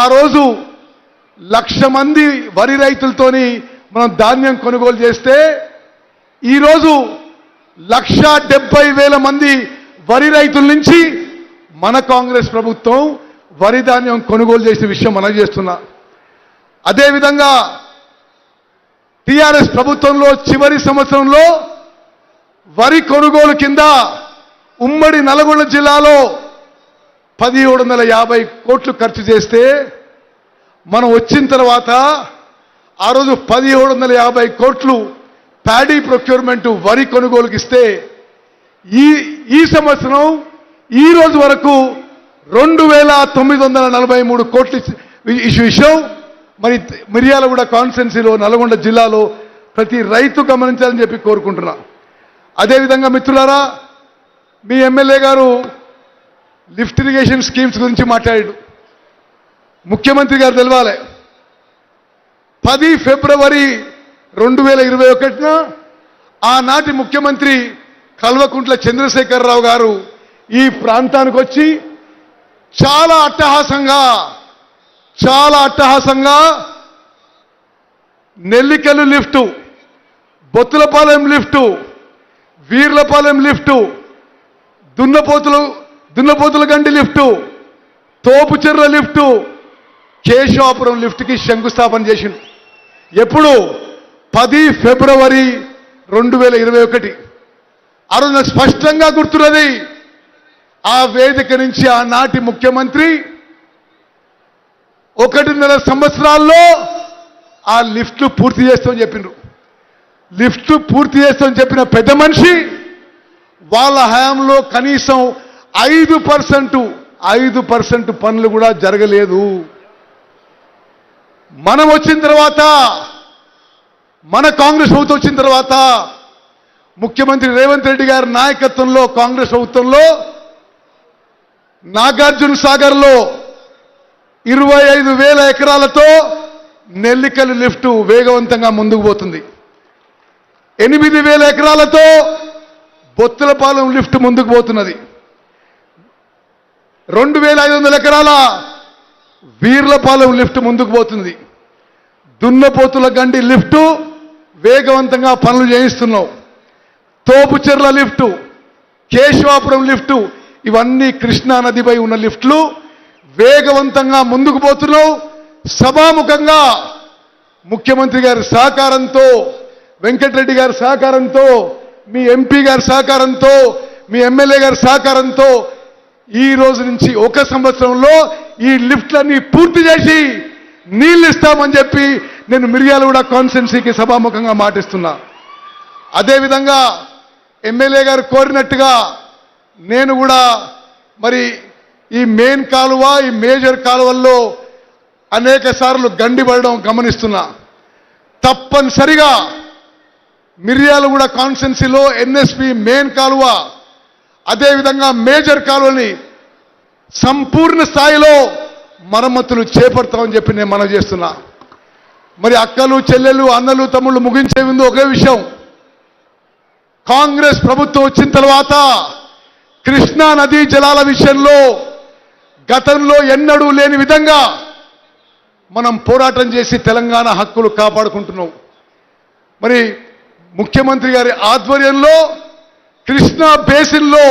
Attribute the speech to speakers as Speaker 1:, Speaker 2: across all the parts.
Speaker 1: ఆ రోజు 1,00,000 మంది వరి రైతులతోని మనం ధాన్యం కొనుగోలు చేస్తే ఈరోజు 1,70,000 మంది వరి రైతుల నుంచి మన కాంగ్రెస్ ప్రభుత్వం వరి ధాన్యం కొనుగోలు చేసిన విషయం మనం చేస్తున్నా. అదేవిధంగా టీఆర్ఎస్ ప్రభుత్వంలో చివరి సంవత్సరంలో వరి కొనుగోలు కింద ఉమ్మడి నల్గొండ జిల్లాలో 1,750 కోట్లు ఖర్చు చేస్తే మనం వచ్చిన తర్వాత ఆ రోజు 1,750 కోట్లు ప్యాడీ ప్రొక్యూర్మెంట్ వరి కొనుగోలుకి ఇస్తే ఈ సంవత్సరం ఈ రోజు వరకు 2,943 కోట్లు విషయం మరి మిర్యాలగూడ కాన్స్టిట్యున్సీలో నల్గొండ జిల్లాలో ప్రతి రైతు గమనించాలని చెప్పి కోరుకుంటున్నా. అదేవిధంగా మిత్రులారా, మీ ఎమ్మెల్యే గారు లిఫ్ట్ ఇరిగేషన్ స్కీమ్స్ గురించి మాట్లాడాడు. ముఖ్యమంత్రి గారు తెలవాలి, 10 ఫిబ్రవరి 2021న ఆనాటి ముఖ్యమంత్రి కల్వకుంట్ల చంద్రశేఖరరావు గారు ఈ ప్రాంతానికి వచ్చి చాలా అట్టహాసంగా Nellikallu lift, Botthulapalem lift, Veerlapalem lift, Dunnapothula Gandi lift, Thopucherla lift, Keshavapuram లిఫ్ట్కి శంకుస్థాపన చేసింది. ఎప్పుడు? 10 ఫిబ్రవరి 2021. ఆ రోజు నాకు స్పష్టంగా గుర్తున్నది. ఆ వేదిక నుంచి ఆనాటి ముఖ్యమంత్రి 1.5 సంవత్సరాల్లో ఆ లిఫ్ట్లు పూర్తి చేస్తామని చెప్పిండ్రు. లిఫ్ట్లు పూర్తి చేస్తామని చెప్పిన పెద్ద మనిషి వాళ్ళ హయాంలో కనీసం 5% పనులు కూడా జరగలేదు. మనం వచ్చిన తర్వాత, మన కాంగ్రెస్ ప్రభుత్వం వచ్చిన తర్వాత ముఖ్యమంత్రి రేవంత్ రెడ్డి గారి నాయకత్వంలో కాంగ్రెస్ ప్రభుత్వంలో నాగార్జున సాగర్లో 25,000 ఎకరాలతో నెల్లికల్లు లిఫ్టు వేగవంతంగా ముందుకు పోతుంది. 8,000 ఎకరాలతో బొత్తులపాలెం లిఫ్ట్ ముందుకు పోతున్నది. 2,500 ఎకరాల వీర్లపాలెం లిఫ్ట్ ముందుకు పోతుంది. దున్నపోతుల గండి లిఫ్టు వేగవంతంగా పనులు చేయిస్తున్నాం. తోపుచెర్ల లిఫ్టు, కేశవాపురం లిఫ్టు, ఇవన్నీ కృష్ణా నదిపై ఉన్న లిఫ్ట్లు వేగవంతంగా ముందుకు పోతున్నాం. సభాముఖంగా ముఖ్యమంత్రి గారి సహకారంతో, వెంకటరెడ్డి గారి సహకారంతో, మీ ఎంపీ గారి సహకారంతో, మీ ఎమ్మెల్యే గారి సహకారంతో ఈ రోజు నుంచి 1 సంవత్సరంలో ఈ లిఫ్ట్లన్నీ పూర్తి చేసి నీళ్లు ఇస్తామని చెప్పి నేను మిర్యాలగూడ కాన్స్టిట్యున్సీకి సభాముఖంగా మాటిస్తున్నా. అదేవిధంగా ఎమ్మెల్యే గారు కోరినట్టుగా నేను కూడా మరి ఈ మెయిన్ కాలువ, ఈ మేజర్ కాలువల్లో అనేక సార్లు గండిపడడం గమనిస్తున్నా. తప్పనిసరిగా మిర్యాలగూడ కాన్స్టిట్యున్సీలో ఎన్ఎస్పి మెయిన్ కాలువ, అదేవిధంగా మేజర్ కాలువని సంపూర్ణ స్థాయిలో మరమ్మతులు చేపడతామని చెప్పి నేను మనవి చేస్తున్నా. మరి అక్కలు, చెల్లెలు, అన్నలు, తమ్ముళ్ళు ముగించే ముందు ఒకే విషయం, కాంగ్రెస్ ప్రభుత్వం వచ్చిన తర్వాత కృష్ణా నదీ జలాల విషయంలో గతంలో ఎన్నడూ లేని విధంగా మనం పోరాటం చేసి తెలంగాణ హక్కులు కాపాడుకుంటున్నాం. మరి ముఖ్యమంత్రి గారి ఆధ్వర్యంలో కృష్ణా బేసిన్లో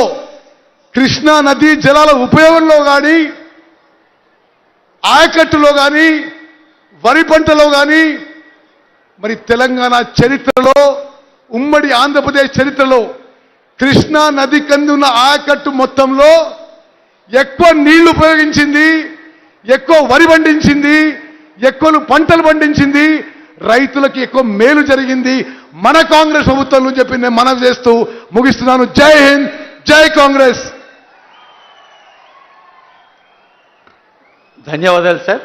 Speaker 1: కృష్ణా నదీ జలాల ఉపయోగంలో కానీ, ఆయకట్టులో కానీ, వరి పంటలో కానీ, మరి తెలంగాణ చరిత్రలో, ఉమ్మడి ఆంధ్రప్రదేశ్ చరిత్రలో కృష్ణా నది కింద ఉన్న ఆయకట్టు మొత్తంలో ఎక్కువ నీళ్లు ఉపయోగించింది, ఎక్కువ వరి పండించింది, ఎక్కువ పంటలు పండించింది, రైతులకు ఎక్కువ మేలు జరిగింది మన కాంగ్రెస్ ప్రభుత్వంలో చెప్పి నేను మనవి చేస్తూ ముగిస్తున్నాను. జై హింద్, జై కాంగ్రెస్.
Speaker 2: ధన్యవాదాలు సార్.